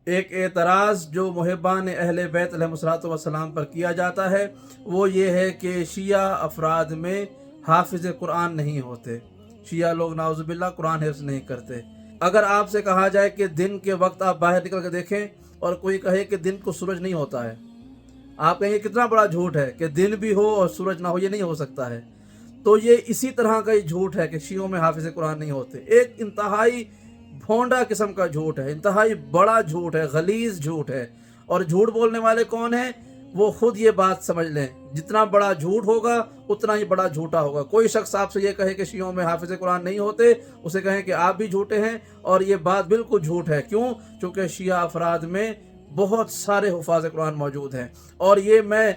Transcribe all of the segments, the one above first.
ایک اعتراض جو محبان اہل بیت علیہ السلام پر کیا جاتا ہے وہ یہ ہے کہ شیعہ افراد میں حافظ قرآن نہیں ہوتے، شیعہ لوگ نعوذ باللہ قرآن حفظ نہیں کرتے۔ اگر آپ سے کہا جائے کہ دن کے وقت آپ باہر نکل کے دیکھیں اور کوئی کہے کہ دن کو سورج نہیں ہوتا ہے، آپ کہیں گے کتنا بڑا جھوٹ ہے کہ دن بھی ہو اور سورج نہ ہو، یہ نہیں ہو سکتا ہے۔ تو یہ اسی طرح کا ہی جھوٹ ہے کہ شیعوں میں حافظ قرآن نہیں ہوتے۔ ایک انتہائی بھونڈا قسم کا جھوٹ ہے، انتہائی بڑا جھوٹ ہے، غلیظ جھوٹ ہے۔ اور جھوٹ بولنے والے کون ہیں؟ وہ خود یہ بات سمجھ لیں، جتنا بڑا جھوٹ ہوگا اتنا ہی بڑا جھوٹا ہوگا۔ کوئی شخص آپ سے یہ کہے کہ شیعوں میں حافظ قرآن نہیں ہوتے، اسے کہیں کہ آپ بھی جھوٹے ہیں، اور یہ بات بالکل جھوٹ ہے۔ کیوں؟ چونکہ شیعہ افراد میں بہت سارے حفاظ قرآن موجود ہیں، اور یہ میں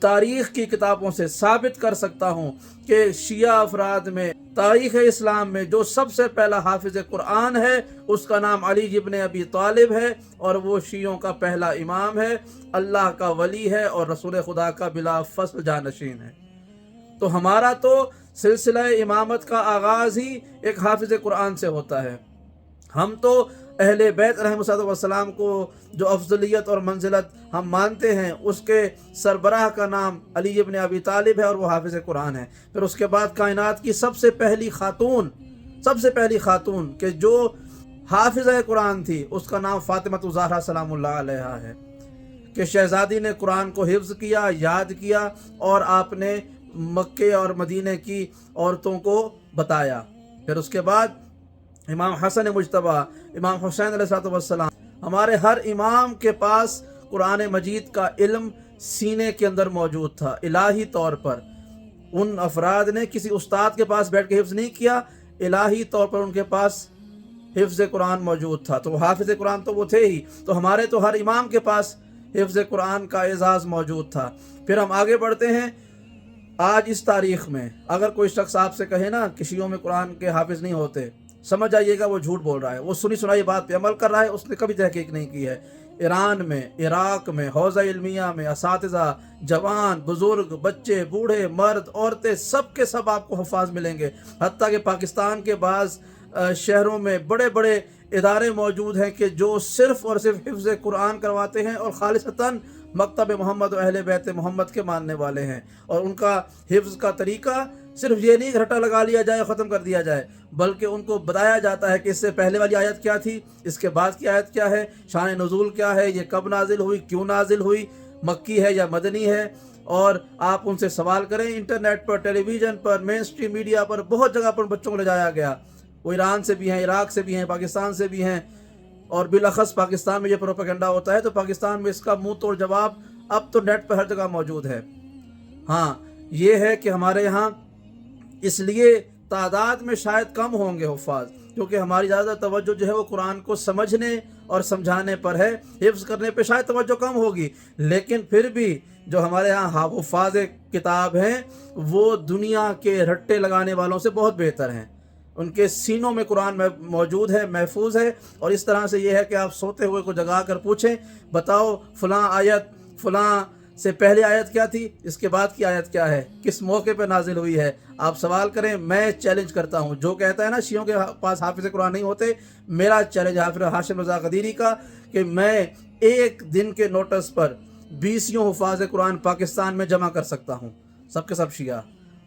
تاریخ کی کتابوں سے ثابت کر سکتا ہوں کہ شیعہ افراد میں تاریخ اسلام میں جو سب سے پہلا حافظ قرآن ہے اس کا نام علی ابن ابی طالب ہے، اور وہ شیعوں کا پہلا امام ہے، اللہ کا ولی ہے اور رسول خدا کا بلا فصل جانشین ہے۔ تو ہمارا تو سلسلہ امامت کا آغاز ہی ایک حافظ قرآن سے ہوتا ہے۔ ہم تو اہل بیت علیہ السلام کو جو افضلیت اور منزلت ہم مانتے ہیں اس کے سربراہ کا نام علی ابن ابی طالب ہے، اور وہ حافظ قرآن ہے۔ پھر اس کے بعد کائنات کی سب سے پہلی خاتون کہ جو حافظ قرآن تھی اس کا نام فاطمہ الزہرا سلام اللہ علیہا ہے، کہ شہزادی نے قرآن کو حفظ کیا، یاد کیا، اور آپ نے مکے اور مدینے کی عورتوں کو بتایا۔ پھر اس کے بعد امام حسن مجتبیٰ، امام حسین علیہ السلام، ہمارے ہر امام کے پاس قرآن مجید کا علم سینے کے اندر موجود تھا الہی طور پر۔ ان افراد نے کسی استاد کے پاس بیٹھ کے حفظ نہیں کیا، الہی طور پر ان کے پاس حفظ قرآن موجود تھا، تو حافظ قرآن تو وہ تھے ہی۔ تو ہمارے تو ہر امام کے پاس حفظ قرآن کا اعزاز موجود تھا۔ پھر ہم آگے بڑھتے ہیں۔ آج اس تاریخ میں اگر کوئی شخص آپ سے کہے نا کہ شیعوں میں قرآن کے حافظ نہیں ہوتے، سمجھ جائیے گا وہ جھوٹ بول رہا ہے، وہ سنی سنائی بات پہ عمل کر رہا ہے، اس نے کبھی تحقیق نہیں کی ہے۔ ایران میں، عراق میں، حوزہ علمیہ میں اساتذہ، جوان، بزرگ، بچے، بوڑھے، مرد، عورتیں، سب کے سب آپ کو حفاظ ملیں گے۔ حتیٰ کہ پاکستان کے بعض شہروں میں بڑے بڑے ادارے موجود ہیں کہ جو صرف اور صرف حفظ قرآن کرواتے ہیں، اور خالصتاً مکتب محمد و اہل بیت محمد کے ماننے والے ہیں۔ اور ان کا حفظ کا طریقہ صرف یہ نہیں گھٹا لگا لیا جائے، ختم کر دیا جائے، بلکہ ان کو بتایا جاتا ہے کہ اس سے پہلے والی آیت کیا تھی، اس کے بعد کی آیت کیا ہے، شان نزول کیا ہے، یہ کب نازل ہوئی، کیوں نازل ہوئی، مکی ہے یا مدنی ہے۔ اور آپ ان سے سوال کریں، انٹرنیٹ پر، ٹیلی ویژن پر، مین اسٹریم میڈیا پر، بہت جگہ پر بچوں کو لے جایا گیا۔ وہ ایران سے بھی ہیں، عراق سے بھی ہیں، پاکستان سے بھی ہیں، اور بالاخص پاکستان میں یہ پروپیگنڈا ہوتا ہے تو پاکستان میں اس کا منہ توڑ جواب اب تو نیٹ پہ ہر جگہ موجود ہے۔ ہاں یہ ہے کہ ہمارے یہاں اس لیے تعداد میں شاید کم ہوں گے حفاظ، کیونکہ ہماری زیادہ توجہ جو ہے وہ قرآن کو سمجھنے اور سمجھانے پر ہے، حفظ کرنے پہ شاید توجہ کم ہوگی، لیکن پھر بھی جو ہمارے ہاں حفاظ کتاب ہیں وہ دنیا کے رٹے لگانے والوں سے بہت بہتر ہیں۔ ان کے سینوں میں قرآن موجود ہے، محفوظ ہے۔ اور اس طرح سے یہ ہے کہ آپ سوتے ہوئے کو جگا کر پوچھیں، بتاؤ فلاں آیت، فلاں سے پہلے آیت کیا تھی، اس کے بعد کی آیت کیا ہے، کس موقع پہ نازل ہوئی ہے، آپ سوال کریں۔ میں چیلنج کرتا ہوں، جو کہتا ہے نا شیعوں کے پاس حافظ قرآن نہیں ہوتے، میرا چیلنج حافظ ہاشم رضا قدیری کا کہ میں ایک دن کے نوٹس پر 20 حفاظ قرآن پاکستان میں جمع کر سکتا ہوں، سب کے سب شیعہ،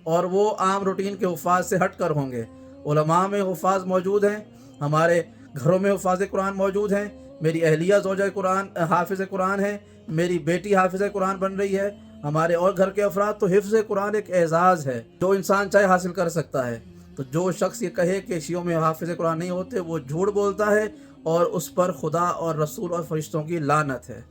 اور وہ عام روٹین کے حفاظ سے ہٹ کر ہوں گے۔ علماء میں حفاظ موجود ہیں، ہمارے گھروں میں حفاظ قرآن موجود ہیں، میری اہلیہ زوجہ قرآن حافظ قرآن ہے، میری بیٹی حافظ قرآن بن رہی ہے، ہمارے اور گھر کے افراد۔ تو حفظ قرآن ایک اعزاز ہے جو انسان چاہے حاصل کر سکتا ہے۔ تو جو شخص یہ کہے کہ شیعوں میں حافظ قرآن نہیں ہوتے وہ جھوٹ بولتا ہے، اور اس پر خدا اور رسول اور فرشتوں کی لعنت ہے۔